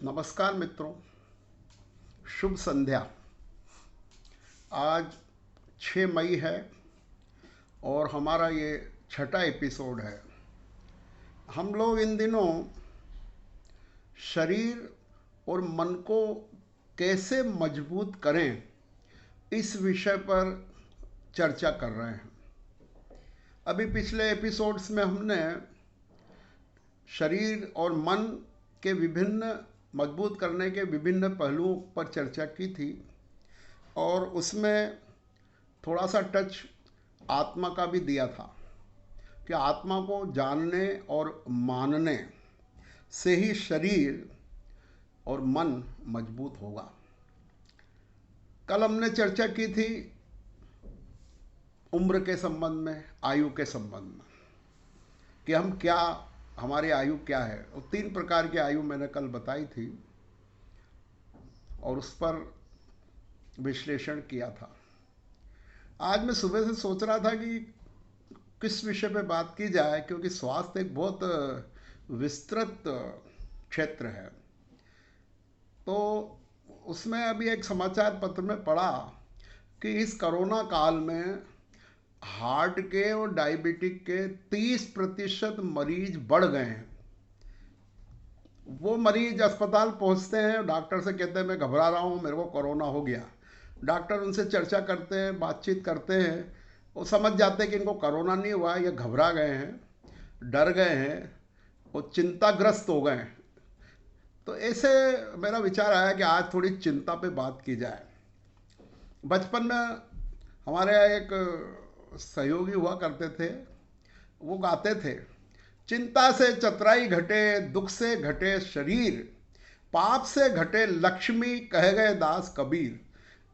नमस्कार मित्रों, शुभ संध्या। आज 6 मई है और हमारा ये छठा एपिसोड है। हम लोग इन दिनों शरीर और मन को कैसे मजबूत करें, इस विषय पर चर्चा कर रहे हैं। अभी पिछले एपिसोड्स में हमने शरीर और मन के विभिन्न मजबूत करने के विभिन्न पहलुओं पर चर्चा की थी और उसमें थोड़ा सा टच आत्मा का भी दिया था कि आत्मा को जानने और मानने से ही शरीर और मन मजबूत होगा। कल हमने चर्चा की थी उम्र के संबंध में, आयु के संबंध में, कि हम क्या, हमारी आयु क्या है। और 3 प्रकार की आयु मैंने कल बताई थी और उस पर विश्लेषण किया था। आज मैं सुबह से सोच रहा था कि किस विषय पे बात की जाए, क्योंकि स्वास्थ्य एक बहुत विस्तृत क्षेत्र है। तो उसमें अभी एक समाचार पत्र में पढ़ा कि इस कोरोना काल में हार्ट के और डायबिटिक के 30% मरीज बढ़ गए हैं। वो मरीज अस्पताल पहुंचते हैं, डॉक्टर से कहते हैं मैं घबरा रहा हूँ, मेरे को कोरोना हो गया। डॉक्टर उनसे चर्चा करते हैं, बातचीत करते हैं, वो समझ जाते हैं कि इनको कोरोना नहीं हुआ, ये घबरा गए हैं, डर गए हैं, वो चिंताग्रस्त हो गए हैं। तो ऐसे मेरा विचार आया कि आज थोड़ी चिंता पे बात की जाए। बचपन में हमारे यहाँ एक सहयोगी हुआ करते थे, वो गाते थे, चिंता से चतुराई घटे, दुख से घटे शरीर, पाप से घटे लक्ष्मी, कह गए दास कबीर।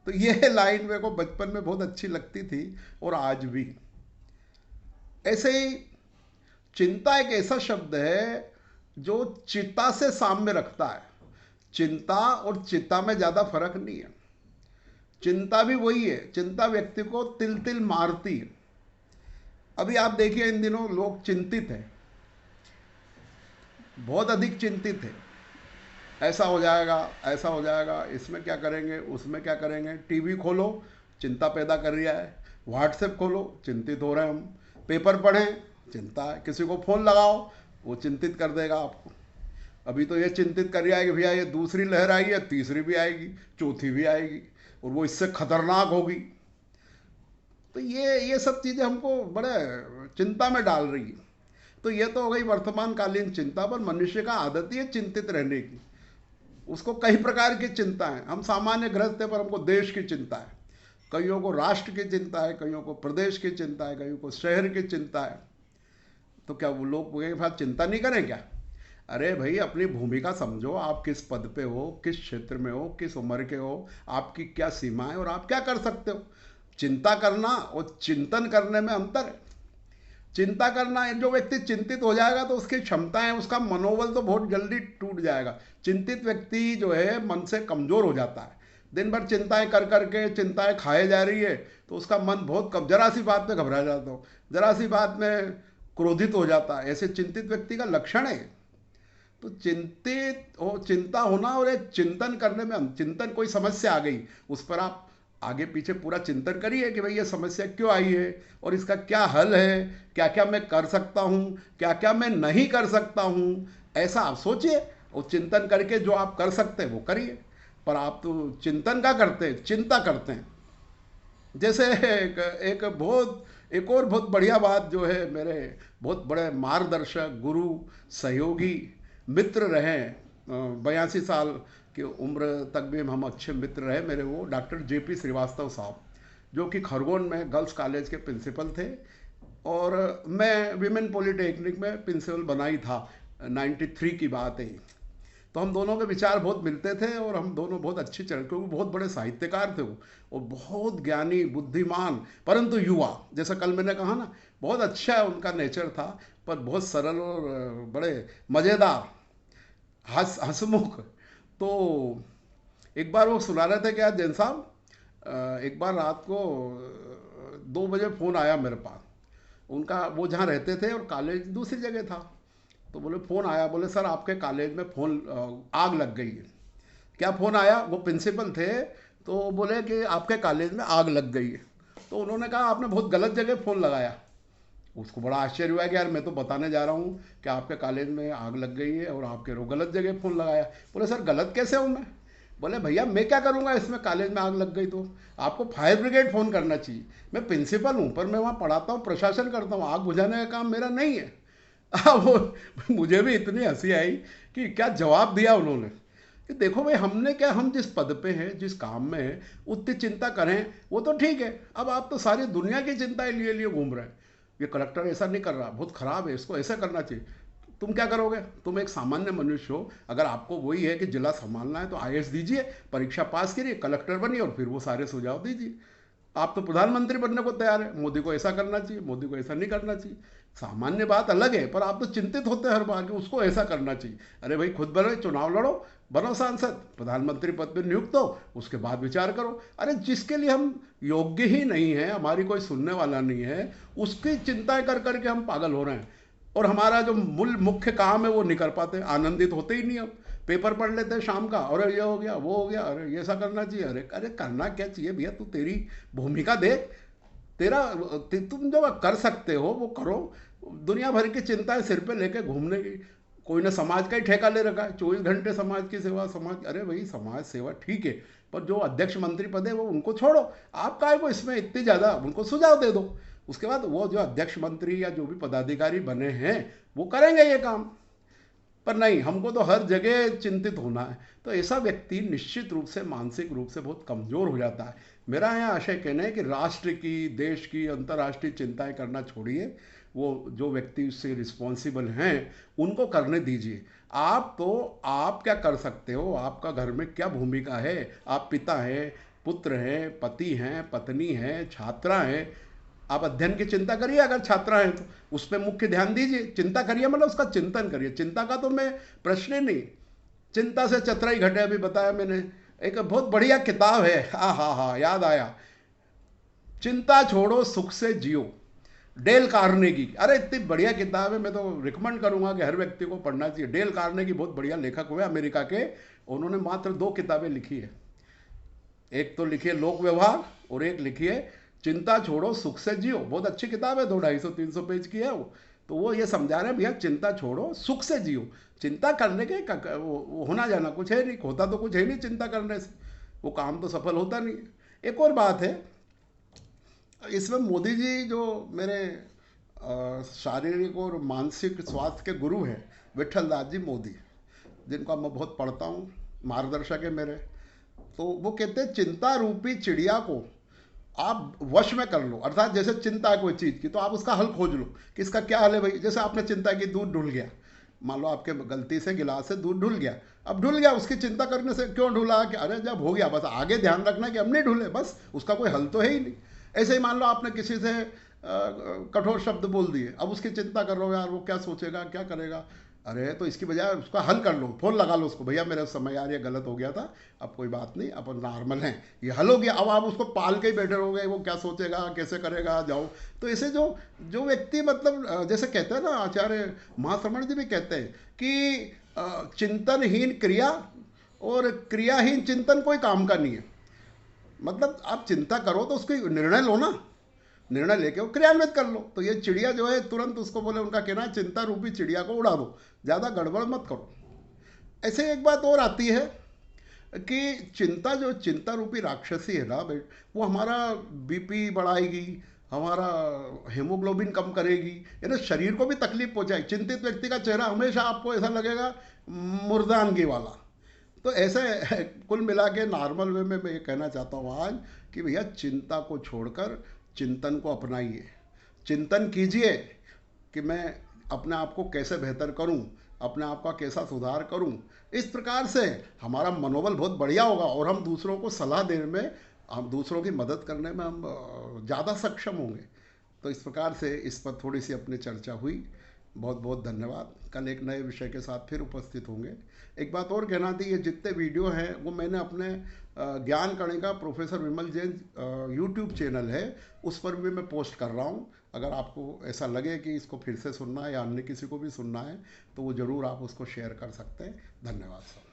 तो ये लाइन मेरे को बचपन में बहुत अच्छी लगती थी और आज भी। ऐसे ही चिंता एक ऐसा शब्द है जो चिता से साम्य रखता है। चिंता और चिता में ज़्यादा फर्क नहीं है। चिंता भी वही है, चिंता व्यक्ति को तिल तिल मारती है। अभी आप देखिए, इन दिनों लोग चिंतित हैं, बहुत अधिक चिंतित है। ऐसा हो जाएगा, ऐसा हो जाएगा, इसमें क्या करेंगे, उसमें क्या करेंगे। टीवी खोलो, चिंता पैदा कर रहा है। व्हाट्सएप खोलो, चिंतित हो रहे हैं हम। पेपर पढ़ें, चिंता है। किसी को फ़ोन लगाओ, वो चिंतित कर देगा आपको। अभी तो ये चिंतित कर रहा है कि भैया ये दूसरी लहर आई है, तीसरी भी आएगी, चौथी भी आएगी और वो इससे खतरनाक होगी। तो ये सब चीज़ें हमको बड़े चिंता में डाल रही है। तो ये तो हो गई वर्तमान कालीन चिंता। पर मनुष्य का आदत ही है चिंतित रहने की। उसको कई प्रकार की चिंता है। हम सामान्य गृहस्थ पर हमको देश की चिंता है, कईयों को राष्ट्र की चिंता है, कईयों को प्रदेश की चिंता है, कईयों को शहर की चिंता है। तो क्या वो लोग के साथ चिंता नहीं करें क्या? अरे भाई, अपनी भूमिका समझो। आप किस पद पे हो, किस क्षेत्र में हो, किस उम्र के हो, आपकी क्या सीमाएं और आप क्या कर सकते हो। चिंता करना और चिंतन करने में अंतर है। चिंता करना, जो व्यक्ति चिंतित हो जाएगा तो उसकी क्षमताएं, उसका मनोबल तो बहुत जल्दी टूट जाएगा। चिंतित व्यक्ति जो है मन से कमज़ोर हो जाता है। दिन भर चिंताएं कर करके चिंताएं खाए जा रही है तो उसका मन बहुत कम, जरा सी बात में घबरा जाता हो, जरा सी बात में क्रोधित हो जाता है। ऐसे चिंतित व्यक्ति का लक्षण है। तो चिंतित हो, चिंता होना और एक चिंतन करने में, चिंतन, कोई समस्या आ गई, उस पर आप आगे पीछे पूरा चिंतन करिए कि भाई ये समस्या क्यों आई है और इसका क्या हल है, क्या क्या मैं कर सकता हूँ, क्या क्या मैं नहीं कर सकता हूँ। ऐसा आप सोचिए और चिंतन करके जो आप कर सकते हैं वो करिए। पर आप तो चिंतन का करते हैं, चिंता करते हैं। जैसे एक और बहुत बढ़िया बात जो है, मेरे बहुत बड़े मार्गदर्शक, गुरु, सहयोगी, मित्र रहे, 82 साल की उम्र तक भी हम अच्छे मित्र रहे मेरे, वो डॉक्टर JP श्रीवास्तव साहब, जो कि खरगोन में गर्ल्स कॉलेज के प्रिंसिपल थे और मैं विमेन पॉलिटेक्निक में प्रिंसिपल बनाई था। 93 की बात है। तो हम दोनों के विचार बहुत मिलते थे और हम दोनों बहुत अच्छी चल, क्योंकि बहुत बड़े साहित्यकार थे वो और बहुत ज्ञानी, बुद्धिमान, परंतु युवा। जैसा कल मैंने कहा ना, बहुत अच्छा उनका नेचर था, पर बहुत सरल और बड़े मज़ेदार, हंसमुख। तो एक बार वो सुना रहे थे कि यार जैन साहब, एक बार रात को 2 बजे फ़ोन आया मेरे पास। उनका, वो जहाँ रहते थे और कॉलेज दूसरी जगह था। तो बोले फ़ोन आया, बोले सर आपके कॉलेज में आग लग गई है। क्या फ़ोन आया? वो प्रिंसिपल थे, तो बोले कि आपके कॉलेज में आग लग गई है। तो उन्होंने कहा आपने बहुत गलत जगह फ़ोन लगाया। उसको बड़ा आश्चर्य हुआ कि यार मैं तो बताने जा रहा हूँ कि आपके कॉलेज में आग लग गई है और आपके रो गलत जगह फ़ोन लगाया। बोले सर गलत कैसे हूँ मैं? बोले भैया मैं क्या करूँगा इसमें, कॉलेज में आग लग गई तो आपको फायर ब्रिगेड फ़ोन करना चाहिए। मैं प्रिंसिपल हूँ पर मैं वहाँ पढ़ाता हूँ, प्रशासन करता हूँ, आग बुझाने का काम मेरा नहीं है। वो मुझे भी इतनी हंसी आई कि क्या जवाब दिया उन्होंने कि देखो भाई हमने क्या, हम जिस पद पे हैं, जिस काम में हैं, उतनी चिंता करें वो तो ठीक है। अब आप तो सारी दुनिया की चिंताएं लिए लिए घूम रहे हैं। ये कलेक्टर ऐसा नहीं कर रहा, बहुत खराब है, इसको ऐसा करना चाहिए। तुम क्या करोगे? तुम एक सामान्य मनुष्य हो, अगर आपको वही है कि जिला संभालना है तो आईएएस दीजिए, परीक्षा पास करिए, कलेक्टर बनिए और फिर वो सारे सुझाव दीजिए। आप तो प्रधानमंत्री बनने को तैयार है, मोदी को ऐसा करना चाहिए, मोदी को ऐसा नहीं करना चाहिए। सामान्य बात अलग है, पर आप तो चिंतित होते हैं हर बार कि उसको ऐसा करना चाहिए। अरे भाई खुद बनो, चुनाव लड़ो, बनो सांसद, प्रधानमंत्री पद पर नियुक्त हो, उसके बाद विचार करो। अरे जिसके लिए हम योग्य ही नहीं है, हमारी कोई सुनने वाला नहीं है, उसकी चिंताएं कर करके हम पागल हो रहे हैं। और हमारा जो मूल मुख्य काम है वो नहीं कर पाते, आनंदित होते ही नहीं हम। पेपर पढ़ लेते हैं शाम का, अरे ये हो गया, वो हो गया, अरे ये ऐसा करना चाहिए, अरे अरे करना क्या चाहिए भैया, तू तेरी भूमिका देख, तुम जो कर सकते हो वो करो। दुनिया भर की चिंताएं सिर पे लेके घूमने की, कोई ने समाज का ही ठेका ले रखा है, 24 घंटे समाज की सेवा, समाज, अरे भाई समाज सेवा ठीक है, पर जो अध्यक्ष मंत्री पद है वो उनको छोड़ो। आप काहे को इसमें इतनी ज़्यादा, उनको सुझाव दे दो। उसके बाद वो जो अध्यक्ष मंत्री या जो भी पदाधिकारी बने हैं वो करेंगे ये काम। पर नहीं, हमको तो हर जगह चिंतित होना है। तो ऐसा व्यक्ति निश्चित रूप से मानसिक रूप से बहुत कमज़ोर हो जाता है। मेरा यहाँ आशय कहना है कि राष्ट्र की, देश की, अंतर्राष्ट्रीय चिंताएं करना छोड़िए, वो जो व्यक्ति उससे रिस्पॉन्सिबल हैं उनको करने दीजिए। आप क्या कर सकते हो, आपका घर में क्या भूमिका है, आप पिता हैं, पुत्र हैं, पति हैं, पत्नी हैं, छात्रा हैं। आप अध्ययन की चिंता करिए, अगर छात्रा हैं तो उस पर मुख्य ध्यान दीजिए। चिंता करिए मतलब उसका चिंतन करिए, चिंता का तो मैं प्रश्न ही नहीं। चिंता से चतुराई घटे, अभी बताया मैंने। एक बहुत बढ़िया किताब है, हाँ हाँ हाँ याद आया, चिंता छोड़ो सुख से जियो, डेल कार्नेगी। अरे इतनी बढ़िया किताब है, मैं तो रिकमेंड करूंगा कि हर व्यक्ति को पढ़ना चाहिए। डेल कार्नेगी बहुत बढ़िया लेखक हुए अमेरिका के, उन्होंने मात्र 2 किताबें लिखी है। एक तो लिखी है लोक व्यवहार और एक लिखी है चिंता छोड़ो सुख से जियो। बहुत अच्छी किताब है, 200-250-300 पेज की है वो। तो वो ये समझा रहे हैं भैया चिंता छोड़ो सुख से जियो। चिंता करने के वो होना जाना कुछ है नहीं, होता तो कुछ है नहीं चिंता करने से, वो काम तो सफल होता नहीं। एक और बात है इसमें, मोदी जी जो मेरे शारीरिक और मानसिक स्वास्थ्य के गुरु हैं, विठल दास जी मोदी, जिनका मैं बहुत पढ़ता हूँ, मार्गदर्शक है मेरे। तो वो कहते हैं चिंता रूपी चिड़िया को आप वश में कर लो। अर्थात जैसे चिंता है कोई चीज़ की तो आप उसका हल खोज लो कि इसका क्या हल है भाई। जैसे आपने चिंता की दूध ढुल गया, मान लो आपके गलती से गिलास से दूध ढुल गया, अब ढुल गया, उसकी चिंता करने से क्यों ढुला, कि अरे जब हो गया बस आगे ध्यान रखना कि अब नहीं ढुले, बस उसका कोई हल तो है ही नहीं। ऐसे ही मान लो आपने किसी से कठोर शब्द बोल दिए, अब उसकी चिंता कर रहे हो यार वो क्या सोचेगा, क्या करेगा। अरे तो इसकी बजाय उसका हल कर लो, फ़ोन लगा लो उसको, भैया मेरे समय यार ये गलत हो गया था, अब कोई बात नहीं, अपन नॉर्मल हैं, ये हल हो गया। अब आप उसको पाल के ही बैठे रहोगे, वो क्या सोचेगा, कैसे करेगा, जाओ। तो ऐसे जो जो व्यक्ति मतलब जैसे कहते हैं ना, आचार्य महाश्रमण जी भी कहते हैं कि चिंतनहीन क्रिया और क्रियाहीन चिंतन कोई काम का नहीं है। मतलब आप चिंता करो तो उसकी निर्णय लो ना, निर्णय लेके वो क्रियान्वित कर लो। तो ये चिड़िया जो है तुरंत उसको बोले, उनका कहना है चिंता रूपी चिड़िया को उड़ा दो, ज़्यादा गड़बड़ मत करो। ऐसे एक बात और आती है कि चिंता जो चिंता रूपी राक्षसी है ना भाई, वो हमारा बीपी बढ़ाएगी, हमारा हेमोग्लोबिन कम करेगी, यानी शरीर को भी तकलीफ पहुंचाएगी। चिंतित व्यक्ति का चेहरा हमेशा आपको ऐसा लगेगा मुर्दानगी वाला। तो ऐसे कुल मिला के नॉर्मल वे में मैं ये कहना चाहता हूँ आज कि भैया चिंता को छोड़कर चिंतन को अपनाइए। चिंतन कीजिए कि मैं अपने आप को कैसे बेहतर करूं, अपने आप का कैसा सुधार करूं। इस प्रकार से हमारा मनोबल बहुत बढ़िया होगा और हम दूसरों को सलाह देने में, हम दूसरों की मदद करने में हम ज़्यादा सक्षम होंगे। तो इस प्रकार से इस पर थोड़ी सी अपनी चर्चा हुई। बहुत बहुत धन्यवाद। कल एक नए विषय के साथ फिर उपस्थित होंगे। एक बात और कहना थी, ये जितने वीडियो हैं वो मैंने अपने ज्ञान कणिका प्रोफेसर विमल जैन यूट्यूब चैनल है, उस पर भी मैं पोस्ट कर रहा हूँ। अगर आपको ऐसा लगे कि इसको फिर से सुनना है या अन्य किसी को भी सुनना है तो वो ज़रूर आप उसको शेयर कर सकते हैं। धन्यवाद सर।